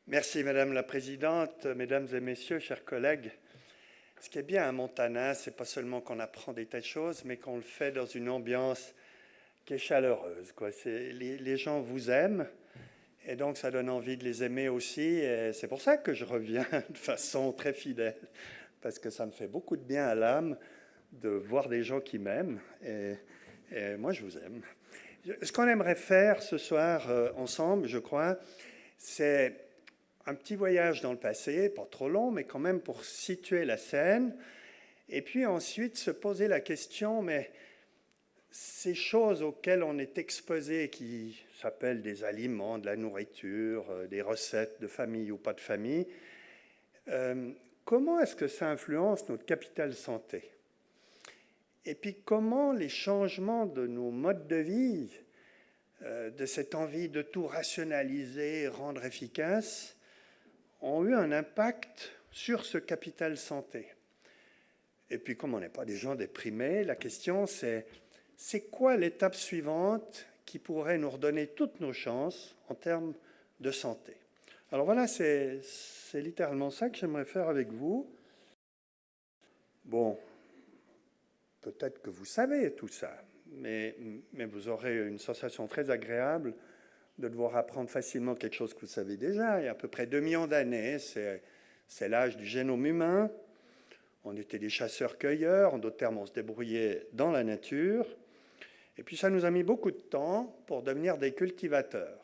Merci Madame la Présidente, Mesdames et Messieurs, chers collègues. Ce qui est bien à Montana, c'est pas seulement qu'on apprend des tas de choses, mais qu'on le fait dans une ambiance qui est chaleureuse, quoi. Les gens vous aiment et donc ça donne envie de les aimer aussi. Et c'est pour ça que je reviens de façon très fidèle, parce que ça me fait beaucoup de bien à l'âme de voir des gens qui m'aiment et moi je vous aime. Ce qu'on aimerait faire ce soir ensemble, je crois, c'est un petit voyage dans le passé, pas trop long, mais quand même pour situer la scène, et puis ensuite se poser la question, mais ces choses auxquelles on est exposé, qui s'appellent des aliments, de la nourriture, des recettes de famille ou pas de famille, comment est-ce que ça influence notre capital santé? Et puis comment les changements de nos modes de vie, de cette envie de tout rationaliser, rendre efficace, ont eu un impact sur ce capital santé. Et puis, comme on n'est pas des gens déprimés, la question c'est quoi l'étape suivante qui pourrait nous redonner toutes nos chances en termes de santé? Alors voilà, c'est littéralement ça que j'aimerais faire avec vous. Bon, peut-être que vous savez tout ça, mais vous aurez une sensation très agréable de devoir apprendre facilement quelque chose que vous savez déjà. Il y a à peu près 2 millions d'années, c'est l'âge du génome humain. On était des chasseurs-cueilleurs, en d'autres termes, on se débrouillait dans la nature. Et puis ça nous a mis beaucoup de temps pour devenir des cultivateurs.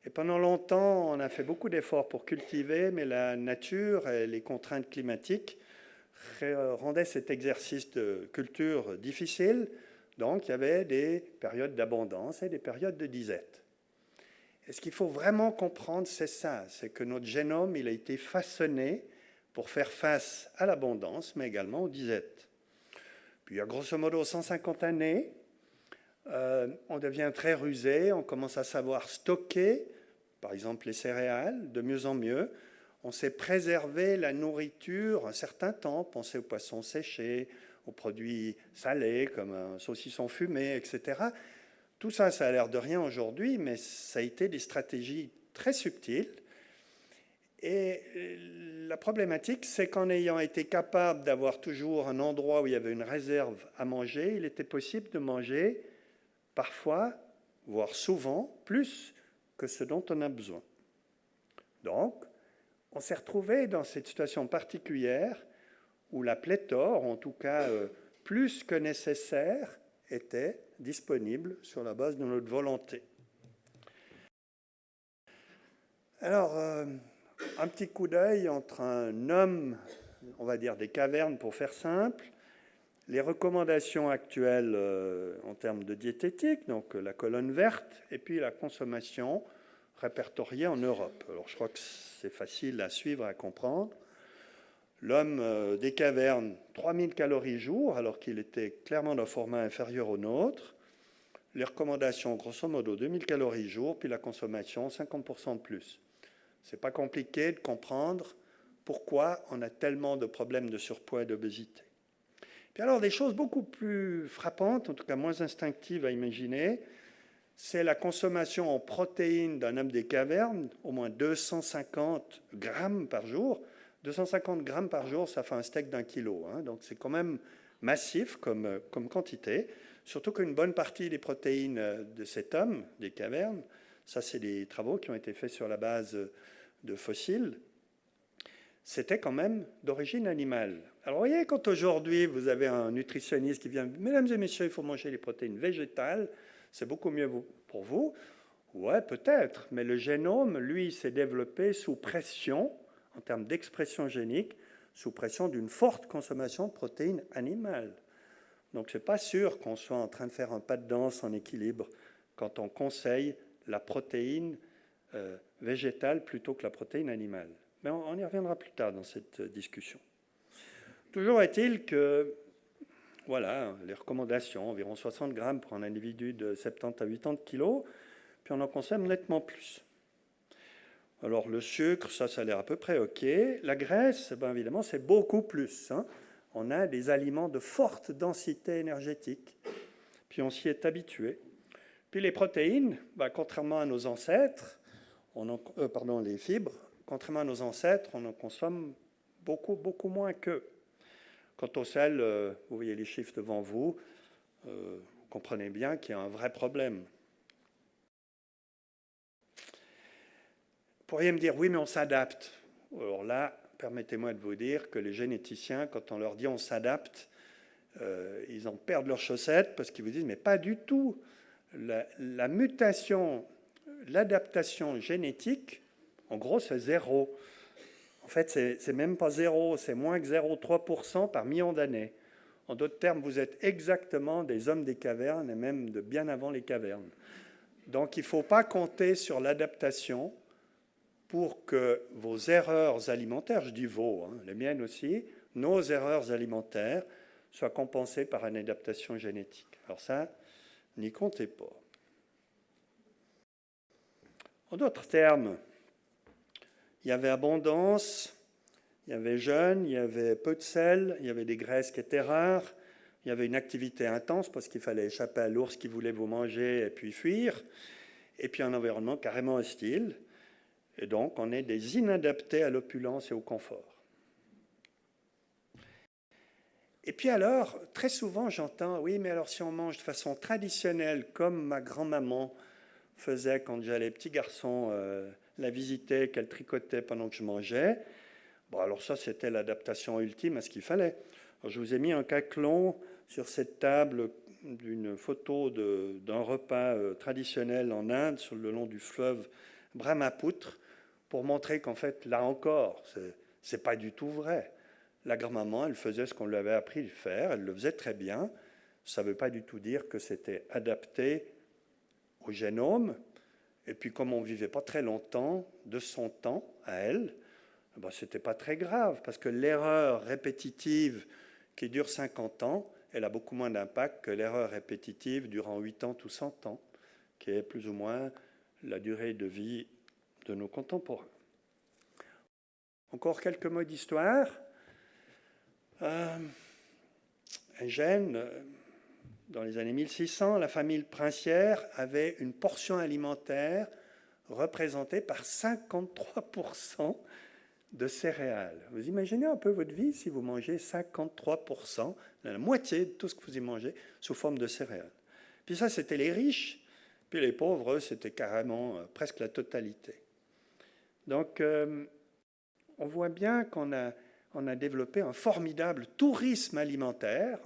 Et pendant longtemps, on a fait beaucoup d'efforts pour cultiver, mais la nature et les contraintes climatiques rendaient cet exercice de culture difficile. Donc il y avait des périodes d'abondance et des périodes de disette. Et ce qu'il faut vraiment comprendre, c'est ça, c'est que notre génome, il a été façonné pour faire face à l'abondance, mais également aux disettes. Puis, il y a grosso modo 150 années, on devient très rusé, on commence à savoir stocker, par exemple les céréales, de mieux en mieux. On sait préserver la nourriture un certain temps, pensez aux poissons séchés, aux produits salés comme un saucisson fumé, etc. Tout ça, ça a l'air de rien aujourd'hui, mais ça a été des stratégies très subtiles. Et la problématique, c'est qu'en ayant été capable d'avoir toujours un endroit où il y avait une réserve à manger, il était possible de manger parfois, voire souvent, plus que ce dont on a besoin. Donc, on s'est retrouvé dans cette situation particulière où la pléthore, en tout cas plus que nécessaire, était disponible sur la base de notre volonté. Alors, un petit coup d'œil entre un homme, on va dire des cavernes pour faire simple, les recommandations actuelles en termes de diététique, donc la colonne verte, et puis la consommation répertoriée en Europe. Alors je crois que c'est facile à suivre, à comprendre. L'homme des cavernes, 3000 calories jour, alors qu'il était clairement d'un format inférieur au nôtre. Les recommandations, grosso modo, 2000 calories jour, puis la consommation, 50% de plus. C'est pas compliqué de comprendre pourquoi on a tellement de problèmes de surpoids et d'obésité. Puis alors, des choses beaucoup plus frappantes, en tout cas moins instinctives à imaginer, c'est la consommation en protéines d'un homme des cavernes, au moins 250 grammes par jour. 250 grammes par jour, ça fait un steak d'1 kilo, hein, donc c'est quand même massif comme quantité, surtout qu'une bonne partie des protéines de cet homme des cavernes, ça c'est des travaux qui ont été faits sur la base de fossiles, c'était quand même d'origine animale. Alors vous voyez, quand aujourd'hui vous avez un nutritionniste qui vient, mesdames et messieurs, il faut manger les protéines végétales, c'est beaucoup mieux pour vous. Ouais, peut-être, mais le génome, lui, s'est développé sous pression, en termes d'expression génique, sous pression d'une forte consommation de protéines animales. Donc c'est pas sûr qu'on soit en train de faire un pas de danse en équilibre quand on conseille la protéine végétale plutôt que la protéine animale. Mais on y reviendra plus tard dans cette discussion. Toujours est-il que, voilà, les recommandations, environ 60 grammes pour un individu de 70 à 80 kilos, puis on en consomme nettement plus. Alors le sucre, ça a l'air à peu près OK. La graisse, ben évidemment, c'est beaucoup plus. Hein. On a des aliments de forte densité énergétique, puis on s'y est habitué. Puis les protéines, ben, contrairement à nos ancêtres, les fibres, contrairement à nos ancêtres, on en consomme beaucoup, beaucoup moins qu'eux. Quant au sel, vous voyez les chiffres devant vous, vous comprenez bien qu'il y a un vrai problème. Vous pourriez me dire, oui, mais on s'adapte. Alors là, permettez-moi de vous dire que les généticiens, quand on leur dit on s'adapte, ils en perdent leurs chaussettes parce qu'ils vous disent, mais pas du tout. La mutation, l'adaptation génétique, en gros, c'est zéro. En fait, c'est même pas zéro, c'est moins que 0,3% par million d'années. En d'autres termes, vous êtes exactement des hommes des cavernes et même de bien avant les cavernes. Donc, il ne faut pas compter sur l'adaptation pour que vos erreurs alimentaires, je dis vos, hein, les miennes aussi, nos erreurs alimentaires soient compensées par une adaptation génétique. Alors ça, n'y comptez pas. En d'autres termes, il y avait abondance, il y avait jeûne, il y avait peu de sel, il y avait des graisses qui étaient rares, il y avait une activité intense parce qu'il fallait échapper à l'ours qui voulait vous manger et puis fuir, et puis un environnement carrément hostile. Et donc, on est des inadaptés à l'opulence et au confort. Et puis alors, très souvent, j'entends, oui, mais alors si on mange de façon traditionnelle, comme ma grand-maman faisait quand j'allais petit garçon la visiter, qu'elle tricotait pendant que je mangeais, bon, alors ça, c'était l'adaptation ultime à ce qu'il fallait. Alors, je vous ai mis un caclon sur cette table d'une photo d'un repas traditionnel en Inde, sur le long du fleuve Brahmapoutre, pour montrer qu'en fait, là encore, c'est pas du tout vrai. La grand-maman, elle faisait ce qu'on lui avait appris de faire, elle le faisait très bien. Ça ne veut pas du tout dire que c'était adapté au génome. Et puis, comme on ne vivait pas très longtemps de son temps à elle, ben, ce n'était pas très grave, parce que l'erreur répétitive qui dure 50 ans, elle a beaucoup moins d'impact que l'erreur répétitive durant 80 ou 100 ans, qui est plus ou moins la durée de vie de nos contemporains. Encore quelques mots d'histoire. Un gène, dans les années 1600, la famille princière avait une portion alimentaire représentée par 53% de céréales. Vous imaginez un peu votre vie si vous mangez 53%, la moitié de tout ce que vous y mangez, sous forme de céréales. Puis ça, c'était les riches, puis les pauvres, c'était carrément presque la totalité. Donc, on voit bien qu'on a développé un formidable tourisme alimentaire,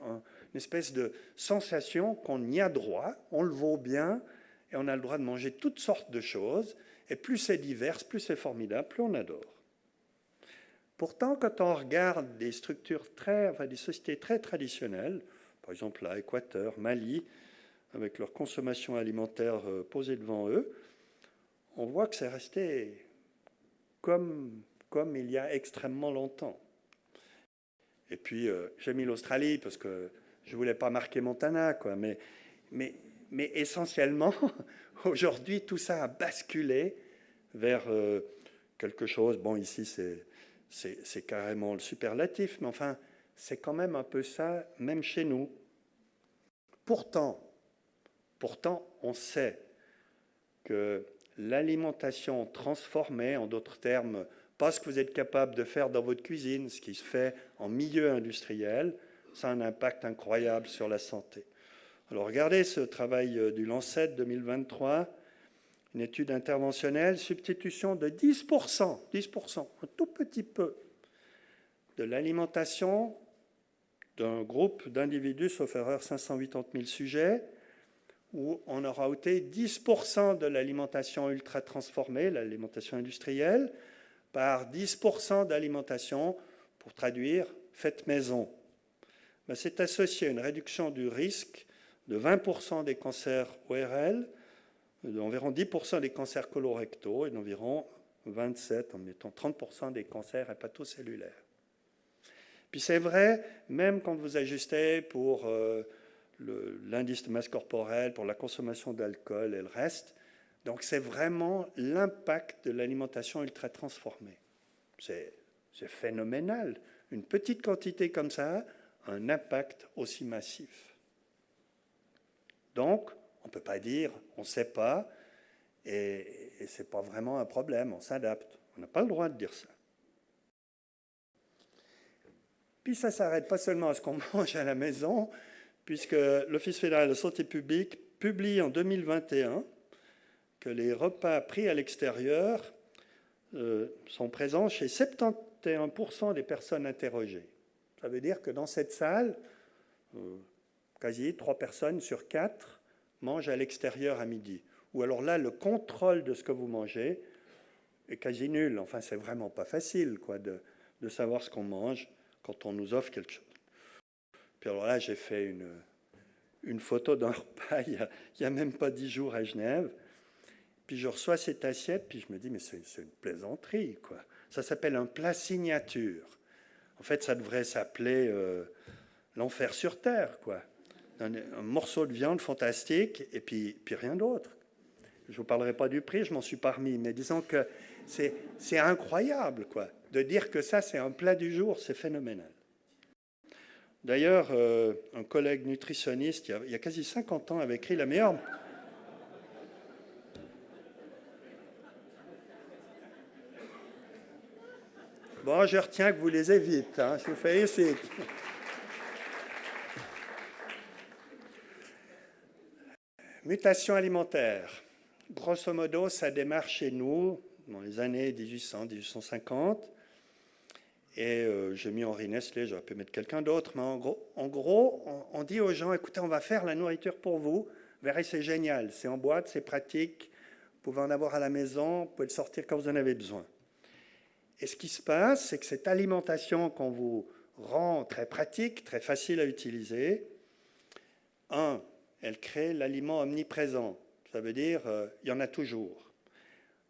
une espèce de sensation qu'on y a droit, on le vaut bien, et on a le droit de manger toutes sortes de choses, et plus c'est divers, plus c'est formidable, plus on adore. Pourtant, quand on regarde des structures des sociétés très traditionnelles, par exemple là, Équateur, Mali, avec leur consommation alimentaire posée devant eux, on voit que c'est resté comme il y a extrêmement longtemps. Et puis, j'ai mis l'Australie parce que je ne voulais pas marquer Montana, quoi. Mais essentiellement, aujourd'hui, tout ça a basculé vers quelque chose. Bon, ici, c'est carrément le superlatif, mais enfin, c'est quand même un peu ça, même chez nous. Pourtant, on sait que l'alimentation transformée, en d'autres termes, pas ce que vous êtes capable de faire dans votre cuisine, ce qui se fait en milieu industriel, ça a un impact incroyable sur la santé. Alors regardez ce travail du Lancet 2023, une étude interventionnelle, substitution de 10%, un tout petit peu, de l'alimentation d'un groupe d'individus, sauf erreur 580 000 sujets, où on aura ôté 10% de l'alimentation ultra transformée, l'alimentation industrielle, par 10% d'alimentation, pour traduire, faite maison. Ben, c'est associé à une réduction du risque de 20% des cancers ORL, d'environ 10% des cancers colorectaux et d'environ 27, en mettant 30% des cancers hépatocellulaires. Puis c'est vrai, même quand vous ajustez pour l'indice de masse corporelle, pour la consommation d'alcool et le reste, donc c'est vraiment l'impact de l'alimentation ultra transformée. C'est phénoménal. Une petite quantité comme ça, un impact aussi massif. Donc, on ne peut pas dire, on ne sait pas, et ce n'est pas vraiment un problème, on s'adapte. On n'a pas le droit de dire ça. Puis ça ne s'arrête pas seulement à ce qu'on mange à la maison, puisque l'Office fédéral de santé publique publie en 2021 que les repas pris à l'extérieur sont présents chez 71% des personnes interrogées. Ça veut dire que dans cette salle, quasi 3 personnes sur 4 mangent à l'extérieur à midi. Ou alors là, le contrôle de ce que vous mangez est quasi nul. Enfin, c'est vraiment pas facile quoi, de savoir ce qu'on mange quand on nous offre quelque chose. Puis alors là, j'ai fait une photo d'un repas il n'y a même pas 10 jours à Genève. Puis je reçois cette assiette, puis je me dis, mais c'est une plaisanterie, quoi. Ça s'appelle un plat signature. En fait, ça devrait s'appeler l'enfer sur terre, quoi. Un morceau de viande fantastique, et puis rien d'autre. Je ne vous parlerai pas du prix, je m'en suis pas remis, mais disons que c'est incroyable, quoi. De dire que ça, c'est un plat du jour, c'est phénoménal. D'ailleurs, un collègue nutritionniste, il y a quasi 50 ans, avait écrit la meilleure... Bon, je retiens que vous les évitez, hein, je vous félicite. Mutation alimentaire. Grosso modo, ça démarre chez nous dans les années 1800-1850. Et j'ai mis Henri Nestlé, j'aurais pu mettre quelqu'un d'autre, mais en gros, on dit aux gens, écoutez, on va faire la nourriture pour vous. Vous verrez, c'est génial, c'est en boîte, c'est pratique. Vous pouvez en avoir à la maison, vous pouvez le sortir quand vous en avez besoin. Et ce qui se passe, c'est que cette alimentation qu'on vous rend très pratique, très facile à utiliser, elle crée l'aliment omniprésent. Ça veut dire il y en a toujours.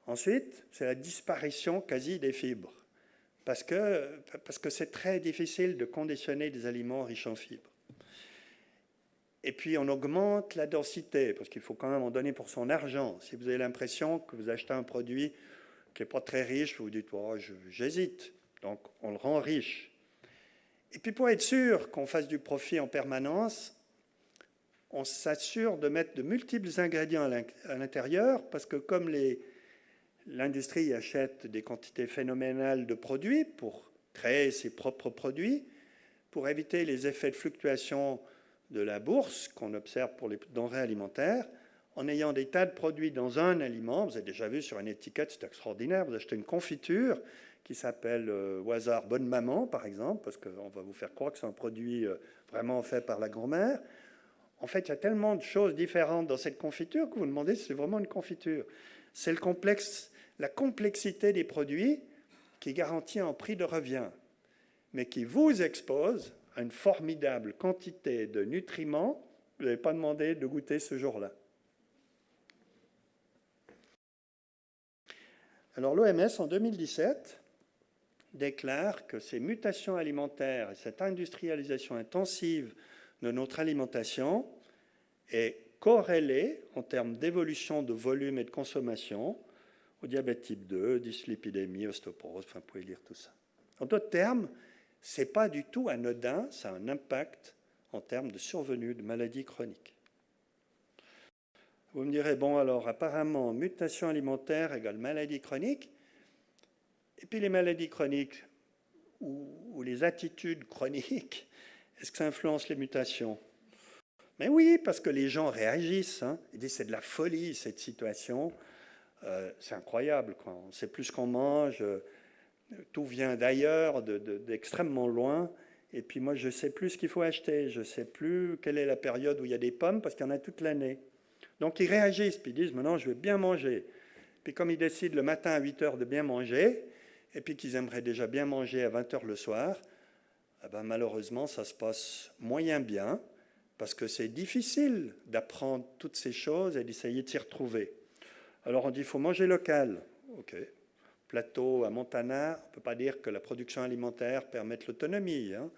Ensuite, c'est la disparition quasi des fibres. Parce que c'est très difficile de conditionner des aliments riches en fibres. Et puis, on augmente la densité, parce qu'il faut quand même en donner pour son argent. Si vous avez l'impression que vous achetez un produit qui n'est pas très riche, vous vous dites oh, j'hésite. Donc, on le rend riche. Et puis, pour être sûr qu'on fasse du profit en permanence, on s'assure de mettre de multiples ingrédients à l'intérieur, parce que comme l'industrie achète des quantités phénoménales de produits pour créer ses propres produits, pour éviter les effets de fluctuation de la bourse qu'on observe pour les denrées alimentaires, en ayant des tas de produits dans un aliment. Vous avez déjà vu sur une étiquette, c'est extraordinaire, vous achetez une confiture qui s'appelle au hasard Bonne Maman, par exemple, parce qu'on va vous faire croire que c'est un produit vraiment fait par la grand-mère. En fait, il y a tellement de choses différentes dans cette confiture que vous vous demandez si c'est vraiment une confiture. C'est la complexité des produits qui garantit un prix de revient, mais qui vous expose à une formidable quantité de nutriments que vous n'avez pas demandé de goûter ce jour-là. Alors l'OMS, en 2017, déclare que ces mutations alimentaires et cette industrialisation intensive de notre alimentation est corrélée en termes d'évolution de volume et de consommation au diabète type 2, dyslipidémie, ostéoporose, enfin vous pouvez lire tout ça. En d'autres termes, ce n'est pas du tout anodin, ça a un impact en termes de survenue de maladies chroniques. Vous me direz, bon alors apparemment, mutation alimentaire égale maladie chronique, et puis les maladies chroniques ou les attitudes chroniques, est-ce que ça influence les mutations? Mais oui, parce que les gens réagissent, hein. Ils disent c'est de la folie cette situation, c'est incroyable, quoi. On ne sait plus ce qu'on mange, tout vient d'ailleurs, d'extrêmement loin, et puis moi je ne sais plus ce qu'il faut acheter, je ne sais plus quelle est la période où il y a des pommes, parce qu'il y en a toute l'année. Donc ils réagissent, puis ils disent maintenant je vais bien manger. Puis comme ils décident le matin à 8 heures de bien manger, et puis qu'ils aimeraient déjà bien manger à 20 heures le soir, eh ben, malheureusement ça se passe moyen bien, parce que c'est difficile d'apprendre toutes ces choses et d'essayer de s'y retrouver. Alors on dit il faut manger local. Ok. Plateau à Montana, on ne peut pas dire que la production alimentaire permette l'autonomie. Hein.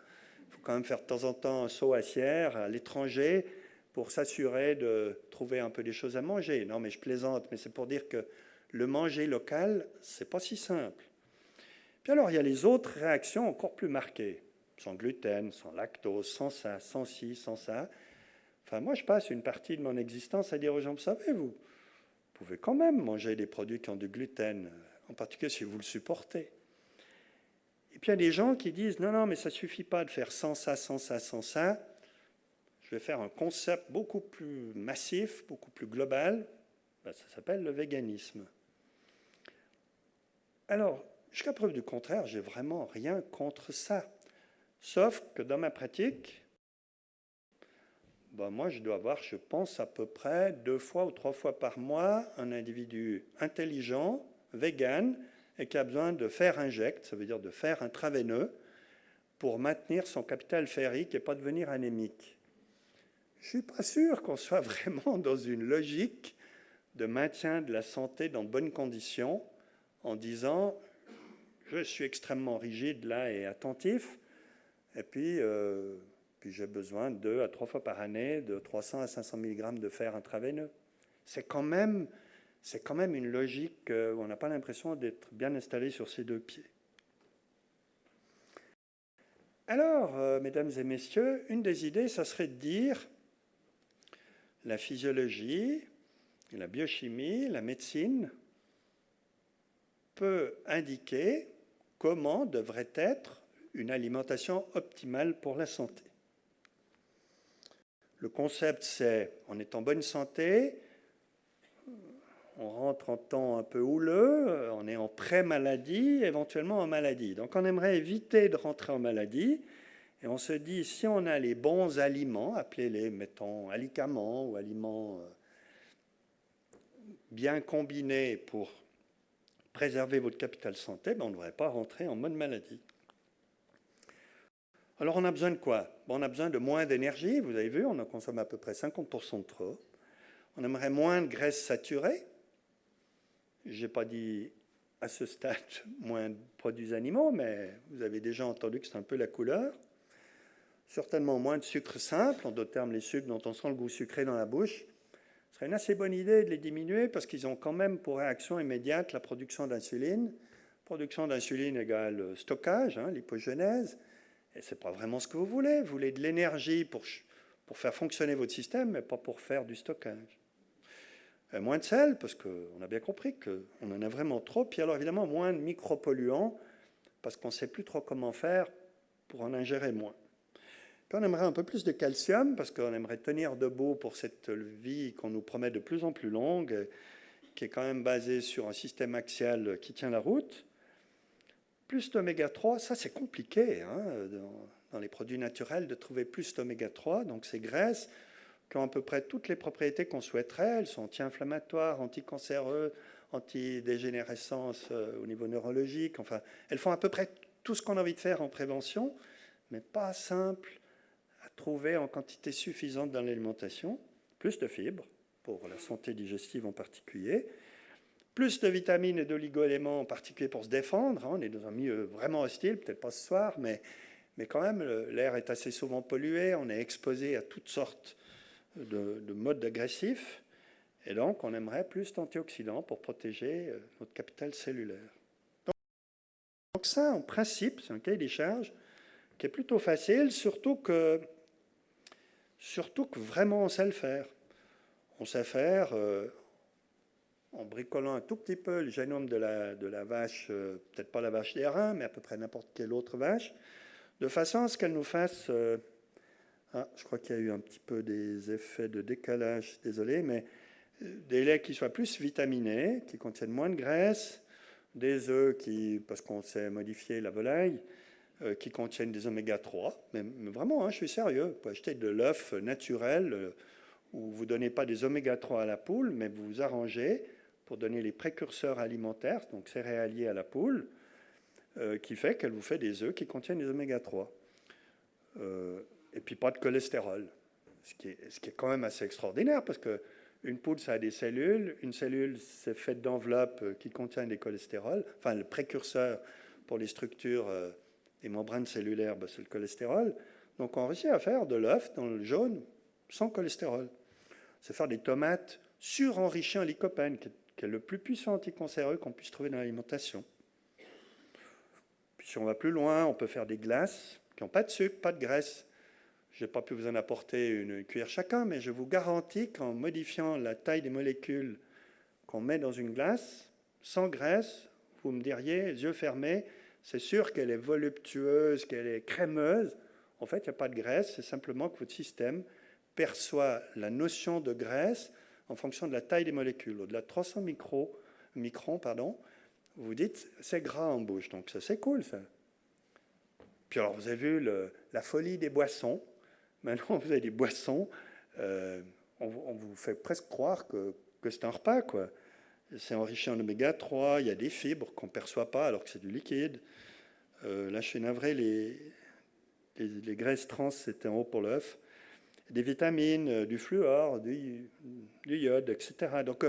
Il faut quand même faire de temps en temps un saut à Sierre, à l'étranger, pour s'assurer de trouver un peu des choses à manger. Non, mais je plaisante, mais c'est pour dire que le manger local, c'est pas si simple. Puis alors, il y a les autres réactions encore plus marquées. Sans gluten, sans lactose, sans ça, sans ci, sans ça. Enfin, moi, je passe une partie de mon existence à dire aux gens, vous savez, vous pouvez quand même manger des produits qui ont du gluten. en particulier si vous le supportez. Et puis il y a des gens qui disent, non, non, mais ça ne suffit pas de faire sans ça, sans ça, sans ça. Je vais faire un concept beaucoup plus massif, beaucoup plus global. Ben, ça s'appelle le véganisme. Alors, jusqu'à preuve du contraire, j'ai vraiment rien contre ça. Sauf que dans ma pratique, ben moi je dois avoir, je pense, à peu près 2 fois ou 3 fois par mois un individu intelligent, vegan, et qui a besoin de fer inject, ça veut dire de fer intraveineux, pour maintenir son capital ferrique et pas devenir anémique. Je ne suis pas sûr qu'on soit vraiment dans une logique de maintien de la santé dans de bonnes conditions en disant je suis extrêmement rigide là et attentif, et puis j'ai besoin 2 à 3 fois par année de 300 à 500 mg de fer intraveineux. C'est quand même une logique où on n'a pas l'impression d'être bien installé sur ses 2 pieds. Alors, mesdames et messieurs, une des idées, ça serait de dire la physiologie, la biochimie, la médecine peut indiquer comment devrait être une alimentation optimale pour la santé. Le concept, c'est on est en bonne santé, on rentre en temps un peu houleux, on est en pré-maladie, éventuellement en maladie. Donc on aimerait éviter de rentrer en maladie, et on se dit, si on a les bons aliments, appelez-les, mettons, alicaments ou aliments bien combinés pour préserver votre capital santé, ben on ne devrait pas rentrer en mode maladie. Alors on a besoin de quoi? On a besoin de moins d'énergie, vous avez vu, on en consomme à peu près 50% de trop. On aimerait moins de graisses saturées. Je n'ai pas dit à ce stade moins de produits animaux, mais vous avez déjà entendu que c'est un peu la couleur. Certainement moins de sucre simple, en d'autres termes les sucres dont on sent le goût sucré dans la bouche. Ce serait une assez bonne idée de les diminuer parce qu'ils ont quand même pour réaction immédiate la production d'insuline. Production d'insuline égale stockage, l'hypogenèse. Et ce n'est pas vraiment ce que vous voulez. Vous voulez de l'énergie pour faire fonctionner votre système, mais pas pour faire du stockage. Moins de sel, parce qu'on a bien compris qu'on en a vraiment trop. Puis alors évidemment, moins de micropolluants, parce qu'on ne sait plus trop comment faire pour en ingérer moins. Puis on aimerait un peu plus de calcium, parce qu'on aimerait tenir debout pour cette vie qu'on nous promet de plus en plus longue, qui est quand même basée sur un système axial qui tient la route. Plus d'oméga 3, ça c'est compliqué dans les produits naturels de trouver plus d'oméga 3, donc ces graisses qui ont à peu près toutes les propriétés qu'on souhaiterait. Elles sont anti-inflammatoires, anticancéreuses, anti-dégénérescence au niveau neurologique. Enfin, elles font à peu près tout ce qu'on a envie de faire en prévention, mais pas simple à trouver en quantité suffisante dans l'alimentation. Plus de fibres, pour la santé digestive en particulier. Plus de vitamines et d'oligo-éléments, en particulier pour se défendre. On est dans un milieu vraiment hostile, peut-être pas ce soir, mais quand même, l'air est assez souvent pollué. On est exposé à toutes sortes de modes agressifs. Et donc, on aimerait plus d'antioxydants pour protéger notre capital cellulaire. Donc ça, en principe, c'est un cahier des charges qui est plutôt facile, surtout que vraiment on sait le faire. On sait faire... en bricolant un tout petit peu le génome de la vache, peut-être pas la vache des reins, mais à peu près n'importe quelle autre vache, de façon à ce qu'elle nous fasse... je crois qu'il y a eu un petit peu des effets de décalage, désolé, mais des laits qui soient plus vitaminés, qui contiennent moins de graisse, des œufs parce qu'on sait modifier la volaille, qui contiennent des oméga 3. Mais vraiment, je suis sérieux. Vous pouvez acheter de l'œuf naturel où vous ne donnez pas des oméga 3 à la poule, mais vous vous arrangez pour donner les précurseurs alimentaires, donc céréaliers à la poule, qui fait qu'elle vous fait des œufs qui contiennent des oméga 3. Et puis pas de cholestérol, ce qui est quand même assez extraordinaire, parce qu'une poule, ça a des cellules. Une cellule, c'est faite d'enveloppes qui contiennent des cholestérols. Enfin, le précurseur pour les structures des membranes cellulaires, c'est le cholestérol. Donc on réussit à faire de l'œuf dans le jaune sans cholestérol. C'est faire des tomates surenrichies en lycopène, qui est le plus puissant anticancéreux qu'on puisse trouver dans l'alimentation. Puis si on va plus loin, on peut faire des glaces qui n'ont pas de sucre, pas de graisse. Je n'ai pas pu vous en apporter une cuillère chacun, mais je vous garantis qu'en modifiant la taille des molécules qu'on met dans une glace, sans graisse, vous me diriez, les yeux fermés, c'est sûr qu'elle est voluptueuse, qu'elle est crémeuse. En fait, il n'y a pas de graisse, c'est simplement que votre système perçoit la notion de graisse en fonction de la taille des molécules. Au-delà de 300 microns, vous vous dites, c'est gras en bouche, donc ça c'est cool ça. Puis alors, vous avez vu la folie des boissons. Maintenant, vous avez des boissons, on vous fait presque croire que c'est un repas, quoi. C'est enrichi en oméga 3, il y a des fibres qu'on ne perçoit pas alors que c'est du liquide. Là, je suis navré, les graisses trans, c'était en haut pour l'œuf. Des vitamines, du fluor, du iode, etc. Donc,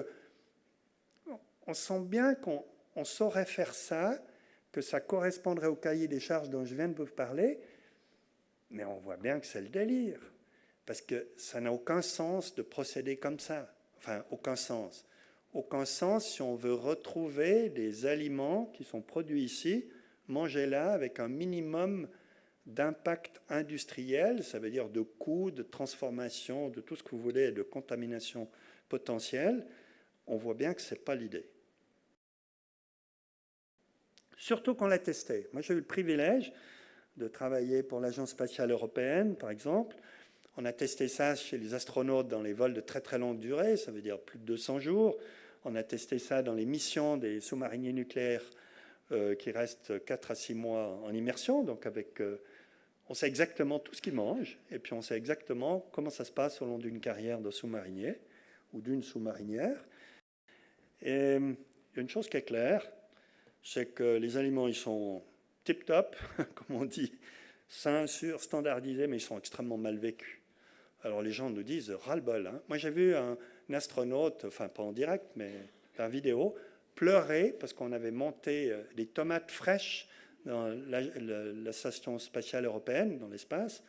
on sent bien qu'on saurait faire ça, que ça correspondrait au cahier des charges dont je viens de vous parler, mais on voit bien que c'est le délire. Parce que ça n'a aucun sens de procéder comme ça. Enfin, aucun sens. Aucun sens si on veut retrouver des aliments qui sont produits ici, mangés là, avec un minimum d'impact industriel, ça veut dire de coûts, de transformation, de tout ce que vous voulez, de contamination potentielle. On voit bien que ce n'est pas l'idée. Surtout qu'on l'a testé. Moi, j'ai eu le privilège de travailler pour l'Agence spatiale européenne, par exemple. On a testé ça chez les astronautes dans les vols de très très longue durée, ça veut dire plus de 200 jours. On a testé ça dans les missions des sous-mariniers nucléaires qui restent 4 à 6 mois en immersion. Donc on sait exactement tout ce qu'ils mangent et puis on sait exactement comment ça se passe au long d'une carrière de sous-marinier ou d'une sous-marinière. Et une chose qui est claire, c'est que les aliments, ils sont tip-top, comme on dit, sains, sûrs, standardisés, mais ils sont extrêmement mal vécus. Alors les gens nous disent ras-le-bol. Hein. Moi j'ai vu un astronaute, enfin pas en direct, mais par vidéo, pleurer parce qu'on avait monté des tomates fraîches dans la station spatiale européenne, dans l'espace.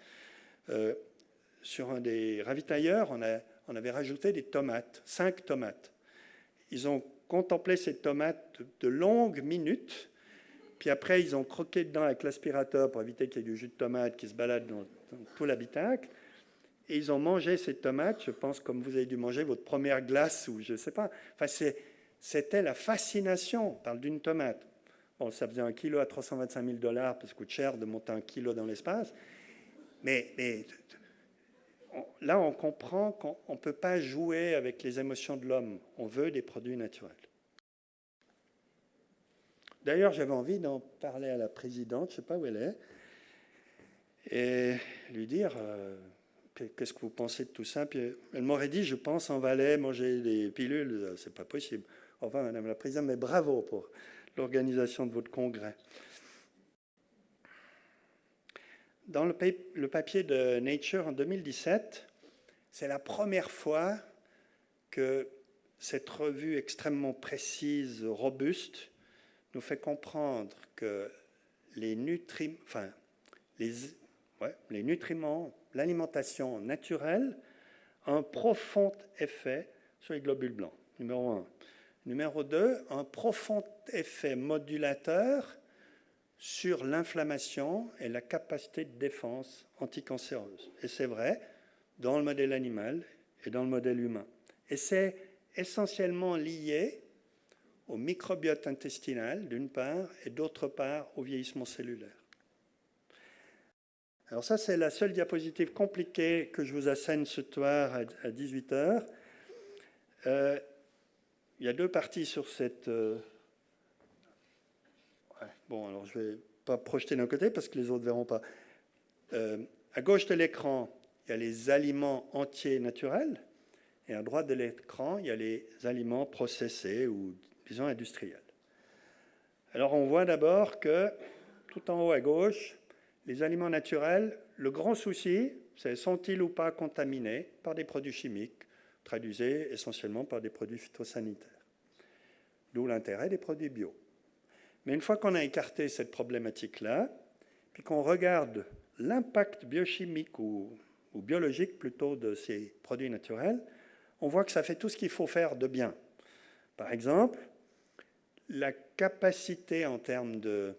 Sur un des ravitailleurs, on avait rajouté des tomates, 5 tomates. Ils ont contemplé ces tomates de longues minutes, puis après ils ont croqué dedans avec l'aspirateur pour éviter qu'il y ait du jus de tomate qui se balade dans tout l'habitacle. Et ils ont mangé ces tomates, je pense, comme vous avez dû manger votre première glace, ou je ne sais pas. Enfin, c'était la fascination. On parle d'une tomate. Bon, ça faisait 1 kilo à 325 000 $, parce que ça coûte cher de monter 1 kilo dans l'espace. Mais là, on comprend qu'on ne peut pas jouer avec les émotions de l'homme. On veut des produits naturels. D'ailleurs, j'avais envie d'en parler à la présidente, je ne sais pas où elle est, et lui dire... qu'est-ce que vous pensez de tout ça? Puis elle m'aurait dit, je pense en Valais, manger des pilules, c'est pas possible. Enfin, Madame la Présidente, mais bravo pour l'organisation de votre congrès. Dans le papier de Nature en 2017, c'est la première fois que cette revue extrêmement précise, robuste, nous fait comprendre que les nutriments, l'alimentation naturelle a un profond effet sur les globules blancs, numéro 1. Numéro 2, un profond effet modulateur sur l'inflammation et la capacité de défense anticancéreuse. Et c'est vrai dans le modèle animal et dans le modèle humain. Et c'est essentiellement lié au microbiote intestinal, d'une part, et d'autre part, au vieillissement cellulaire. Alors ça, c'est la seule diapositive compliquée que je vous assène ce soir à 18h. Il y a 2 parties sur cette... Bon, alors je ne vais pas projeter d'un côté parce que les autres ne verront pas. À gauche de l'écran, il y a les aliments entiers naturels. Et à droite de l'écran, il y a les aliments processés ou, disons, industriels. Alors on voit d'abord que, tout en haut à gauche, les aliments naturels, le grand souci, c'est sont-ils ou pas contaminés par des produits chimiques, traduisés essentiellement par des produits phytosanitaires. D'où l'intérêt des produits bio. Mais une fois qu'on a écarté cette problématique-là, puis qu'on regarde l'impact biochimique ou biologique plutôt de ces produits naturels, on voit que ça fait tout ce qu'il faut faire de bien. Par exemple, la capacité en termes de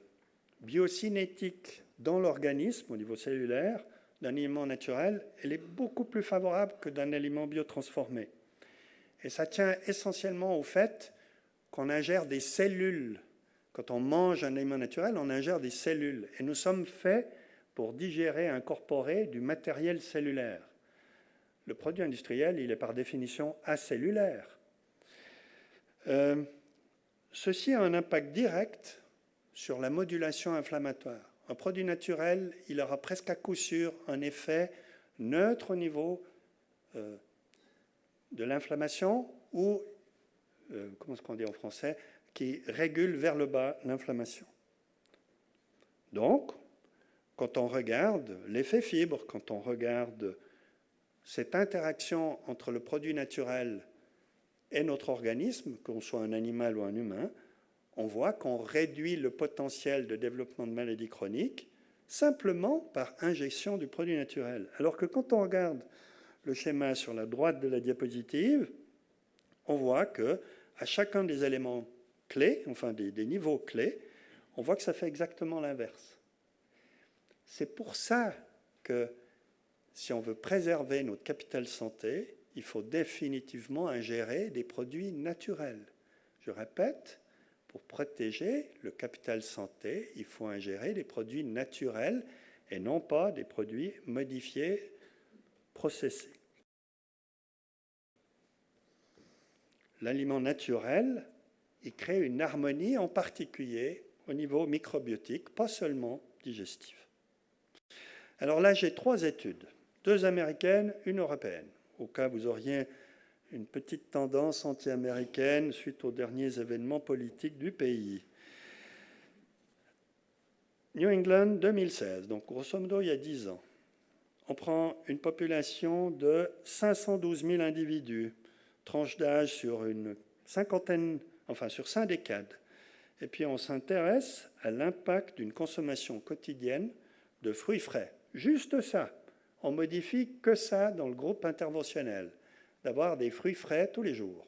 biocinétique dans l'organisme, au niveau cellulaire, d'un aliment naturel, elle est beaucoup plus favorable que d'un aliment biotransformé. Et ça tient essentiellement au fait qu'on ingère des cellules Quand on mange un aliment naturel, on ingère des cellules. Et nous sommes faits pour digérer, incorporer du matériel cellulaire. Le produit industriel, il est par définition acellulaire. Ceci a un impact direct sur la modulation inflammatoire. Un produit naturel, il aura presque à coup sûr un effet neutre au niveau de l'inflammation ou, comment est-ce qu'on dit en français, qui régule vers le bas l'inflammation. Donc, quand on regarde l'effet fibre, quand on regarde cette interaction entre le produit naturel et notre organisme, qu'on soit un animal ou un humain, on voit qu'on réduit le potentiel de développement de maladies chroniques simplement par injection du produit naturel. Alors que quand on regarde le schéma sur la droite de la diapositive, on voit qu'à chacun des éléments clés, enfin des niveaux clés, on voit que ça fait exactement l'inverse. C'est pour ça que si on veut préserver notre capital santé, il faut définitivement ingérer des produits naturels. Je répète, pour protéger le capital santé, il faut ingérer des produits naturels et non pas des produits modifiés, processés. L'aliment naturel, il crée une harmonie en particulier au niveau microbiotique, pas seulement digestif. Alors là, j'ai 3 études, 2 américaines, 1 européenne, au cas où vous auriez une petite tendance anti-américaine suite aux derniers événements politiques du pays. New England 2016, donc grosso modo il y a 10 ans. On prend une population de 512 000 individus, tranche d'âge sur une cinquantaine, enfin sur 5 décades. Et puis on s'intéresse à l'impact d'une consommation quotidienne de fruits frais. Juste ça. On modifie que ça dans le groupe interventionnel, d'avoir des fruits frais tous les jours.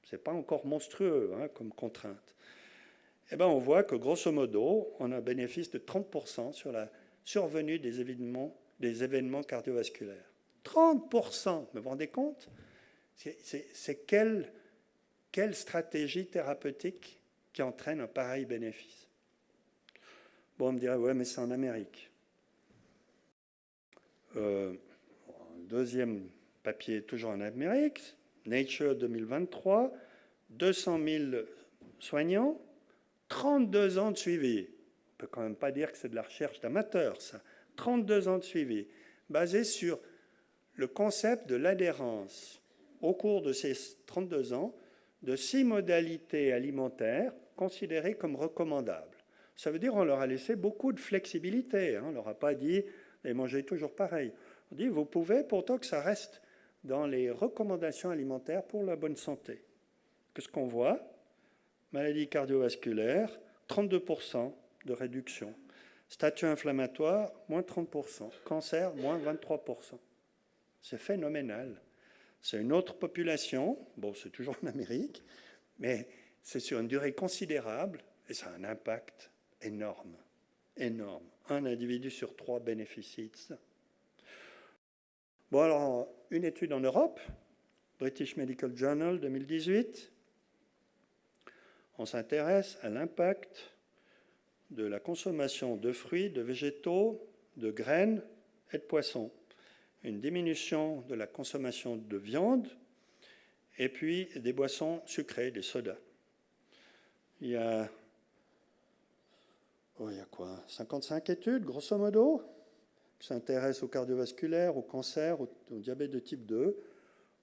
Ce n'est pas encore monstrueux comme contrainte. Eh bien, on voit que grosso modo, on a un bénéfice de 30% sur la survenue des événements cardiovasculaires. 30%, vous vous rendez compte? C'est quelle stratégie thérapeutique qui entraîne un pareil bénéfice? Bon, on me dirait, ouais, mais c'est en Amérique. Deuxième papier, toujours en Amérique, Nature 2023, 200 000 soignants, 32 ans de suivi. On ne peut quand même pas dire que c'est de la recherche d'amateur, ça. 32 ans de suivi, basé sur le concept de l'adhérence au cours de ces 32 ans de 6 modalités alimentaires considérées comme recommandables. Ça veut dire qu'on leur a laissé beaucoup de flexibilité. On ne leur a pas dit « mangez toujours pareil ». On dit « vous pouvez pourtant que ça reste dans les recommandations alimentaires pour la bonne santé ». Qu'est-ce qu'on voit? Maladie cardiovasculaire, 32% de réduction. Statut inflammatoire, moins 30%. Cancer, moins 23%. C'est phénoménal. C'est une autre population, bon, c'est toujours en Amérique, mais c'est sur une durée considérable et ça a un impact énorme, énorme. Un individu sur 3 bénéficie de ça. Bon, alors, une étude en Europe, British Medical Journal 2018, on s'intéresse à l'impact de la consommation de fruits, de végétaux, de graines et de poissons. Une diminution de la consommation de viande et puis des boissons sucrées, des sodas. Il y a quoi, 55 études, grosso modo, qui s'intéressent au cardiovasculaire, au cancer, au diabète de type 2.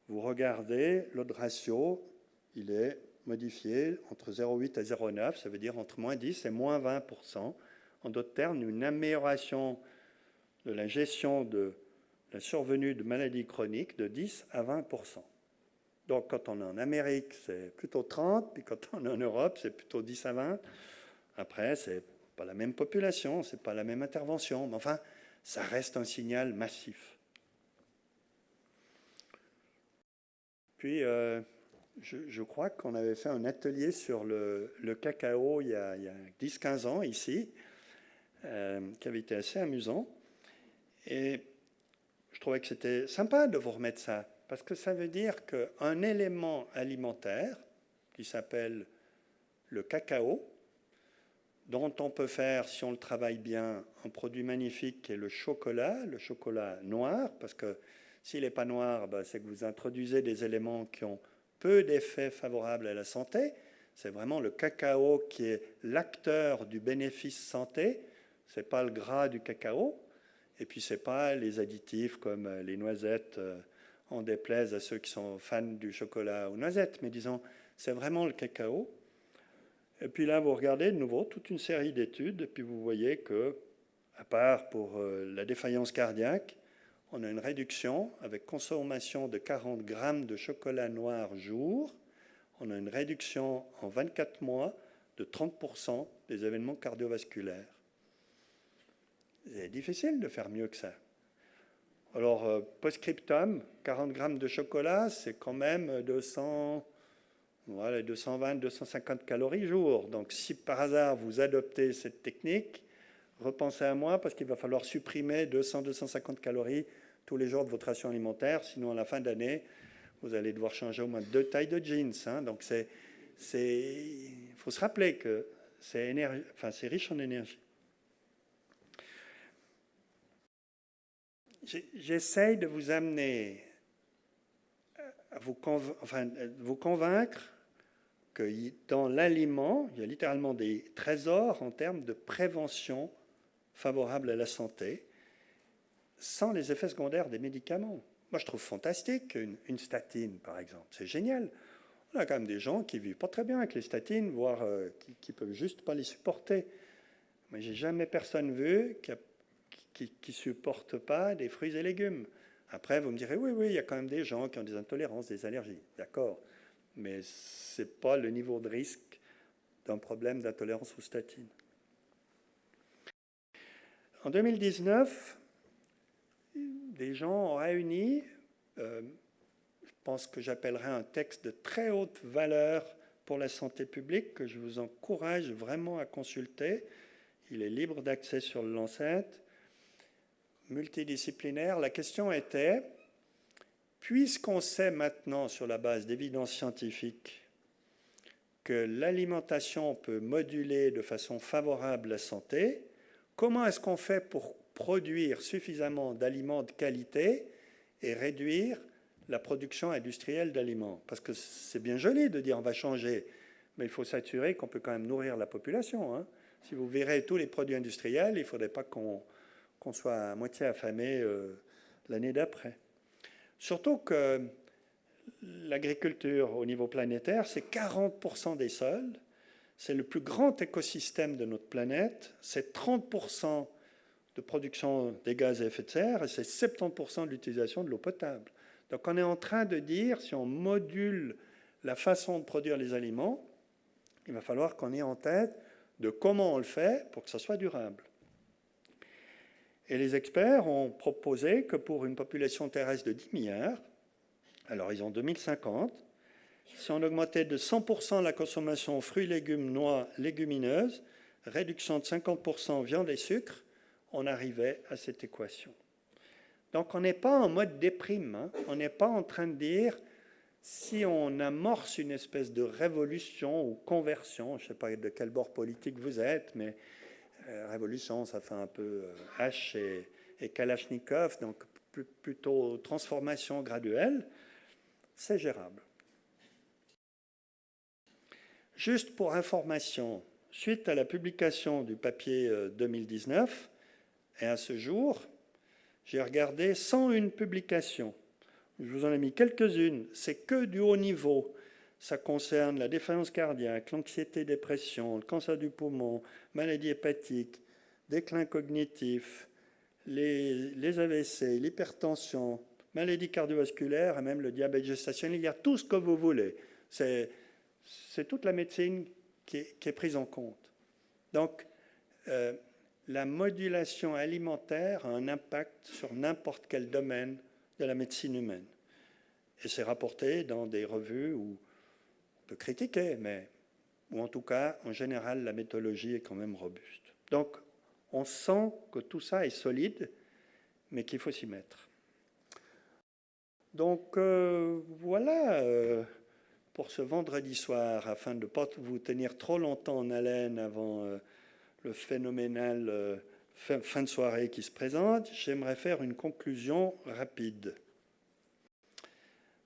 Vous regardez, l'odds ratio, il est modifié entre 0,8 et 0,9, ça veut dire entre moins 10 et moins 20%. En d'autres termes, une amélioration de la gestion de la survenue de maladies chroniques de 10 à 20%. Donc, quand on est en Amérique, c'est plutôt 30, puis quand on est en Europe, c'est plutôt 10 à 20. Après, c'est pas la même population, c'est pas la même intervention, mais enfin, ça reste un signal massif. Puis, je crois qu'on avait fait un atelier sur le cacao il y a 10-15 ans ici, qui avait été assez amusant. Et je trouvais que c'était sympa de vous remettre ça, parce que ça veut dire qu'un élément alimentaire qui s'appelle le cacao dont on peut faire, si on le travaille bien, un produit magnifique qui est le chocolat noir, parce que s'il n'est pas noir, ben, c'est que vous introduisez des éléments qui ont peu d'effets favorables à la santé. C'est vraiment le cacao qui est l'acteur du bénéfice santé. Ce n'est pas le gras du cacao. Et puis, ce n'est pas les additifs comme les noisettes, en déplaise à ceux qui sont fans du chocolat aux noisettes. Mais disons, c'est vraiment le cacao. Et puis là, vous regardez de nouveau toute une série d'études. Et puis, vous voyez que, à part pour la défaillance cardiaque, on a une réduction avec consommation de 40 grammes de chocolat noir jour. On a une réduction en 24 mois de 30% des événements cardiovasculaires. C'est difficile de faire mieux que ça. Alors, post-scriptum, 40 grammes de chocolat, c'est quand même 220, 250 calories jour. Donc, si par hasard vous adoptez cette technique, repensez à moi parce qu'il va falloir supprimer 200, 250 calories tous les jours de votre ration alimentaire. Sinon, à la fin d'année, vous allez devoir changer au moins 2 tailles de jeans. Hein. Donc, il faut se rappeler que c'est riche en énergie. J'essaye de vous amener à vous convaincre que dans l'aliment, il y a littéralement des trésors en termes de prévention favorable à la santé, sans les effets secondaires des médicaments. Moi, je trouve fantastique une statine, par exemple. C'est génial. On a quand même des gens qui ne vivent pas très bien avec les statines, voire qui ne peuvent juste pas les supporter. Mais j'ai jamais personne vu qui ne supporte pas des fruits et légumes. Après, vous me direz, oui, il y a quand même des gens qui ont des intolérances, des allergies. D'accord. Mais ce n'est pas le niveau de risque d'un problème d'intolérance aux statines. En 2019, des gens ont réuni, je pense que j'appellerais un texte de très haute valeur pour la santé publique, que je vous encourage vraiment à consulter. Il est libre d'accès sur le Lancet. Multidisciplinaire. La question était, puisqu'on sait maintenant sur la base d'évidence scientifique que l'alimentation peut moduler de façon favorable la santé, comment est-ce qu'on fait pour produire suffisamment d'aliments de qualité et réduire la production industrielle d'aliments? Parce que c'est bien joli de dire on va changer, mais il faut s'assurer qu'on peut quand même nourrir la population. Hein. Si vous verrez tous les produits industriels, il ne faudrait pas qu'on soit à moitié affamé l'année d'après. Surtout que l'agriculture au niveau planétaire, c'est 40% des sols, c'est le plus grand écosystème de notre planète, c'est 30% de production des gaz à effet de serre et c'est 70% de l'utilisation de l'eau potable. Donc on est en train de dire, si on module la façon de produire les aliments, il va falloir qu'on ait en tête de comment on le fait pour que ça soit durable. Et les experts ont proposé que pour une population terrestre de 10 milliards, à l'horizon 2050, si on augmentait de 100% la consommation de fruits, légumes, noix, légumineuses, réduction de 50% viande et sucre, on arrivait à cette équation. Donc on n'est pas en mode déprime, hein. On n'est pas en train de dire si on amorce une espèce de révolution ou conversion, je ne sais pas de quel bord politique vous êtes, mais révolution, ça fait un peu H et Kalachnikov, donc plutôt transformation graduelle, c'est gérable. Juste pour information, suite à la publication du papier 2019, et à ce jour, j'ai regardé 101 publications. Je vous en ai mis quelques-unes. C'est que du haut niveau. Ça concerne la défaillance cardiaque, l'anxiété, dépression, le cancer du poumon, maladie hépatique, déclin cognitif, les AVC, l'hypertension, maladie cardiovasculaire et même le diabète gestationnel. Il y a tout ce que vous voulez. C'est toute la médecine qui est prise en compte. Donc, la modulation alimentaire a un impact sur n'importe quel domaine de la médecine humaine. Et c'est rapporté dans des revues où on peut critiquer, mais où en tout cas, en général, la méthodologie est quand même robuste. Donc, on sent que tout ça est solide, mais qu'il faut s'y mettre. Donc, voilà pour ce vendredi soir, afin de ne pas vous tenir trop longtemps en haleine avant le phénoménal fin de soirée qui se présente, j'aimerais faire une conclusion rapide.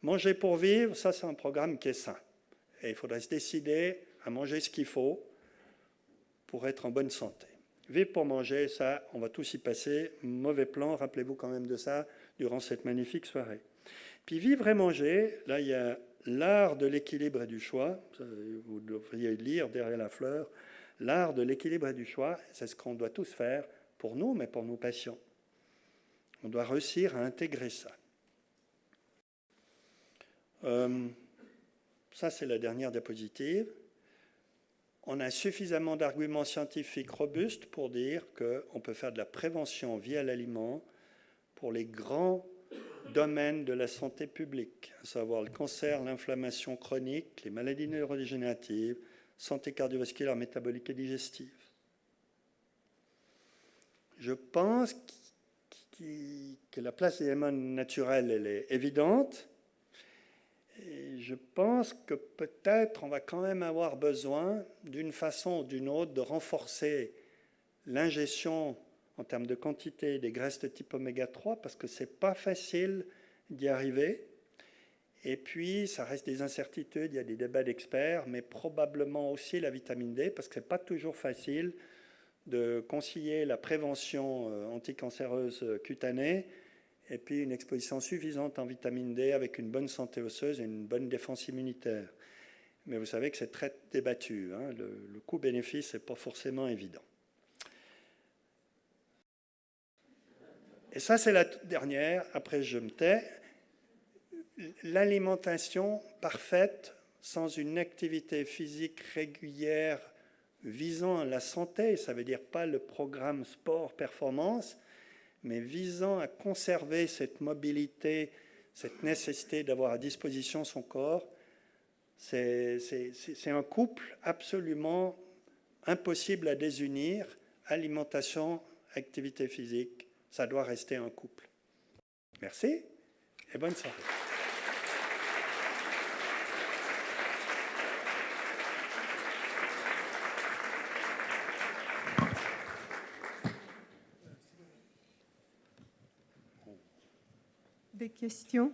Manger pour vivre, ça c'est un programme qui est sain. Et il faudrait se décider à manger ce qu'il faut pour être en bonne santé. Vivre pour manger, ça, on va tous y passer. Mauvais plan, rappelez-vous quand même de ça durant cette magnifique soirée. Puis vivre et manger, là il y a l'art de l'équilibre et du choix. Vous devriez lire derrière la fleur. L'art de l'équilibre et du choix, c'est ce qu'on doit tous faire pour nous, mais pour nos patients. On doit réussir à intégrer ça. Ça, c'est la dernière diapositive. On a suffisamment d'arguments scientifiques robustes pour dire qu'on peut faire de la prévention via l'aliment pour les grands domaines de la santé publique, à savoir le cancer, l'inflammation chronique, les maladies neurodégénératives, santé cardiovasculaire, métabolique et digestive. Je pense que la place des éléments naturels, elle est évidente. Et je pense que peut-être on va quand même avoir besoin, d'une façon ou d'une autre, de renforcer l'ingestion en termes de quantité des graisses de type oméga 3, parce que ce n'est pas facile d'y arriver. Et puis, ça reste des incertitudes, il y a des débats d'experts, mais probablement aussi la vitamine D, parce que ce n'est pas toujours facile de concilier la prévention anticancéreuse cutanée et puis une exposition suffisante en vitamine D avec une bonne santé osseuse et une bonne défense immunitaire. Mais vous savez que c'est très débattu, hein. Le coût-bénéfice n'est pas forcément évident. Et ça, c'est la toute dernière, après je me tais. L'alimentation parfaite, sans une activité physique régulière visant à la santé, ça veut dire pas le programme sport-performance, mais visant à conserver cette mobilité, cette nécessité d'avoir à disposition son corps, c'est un couple absolument impossible à désunir. Alimentation, activité physique, ça doit rester un couple. Merci et bonne soirée. Des questions ?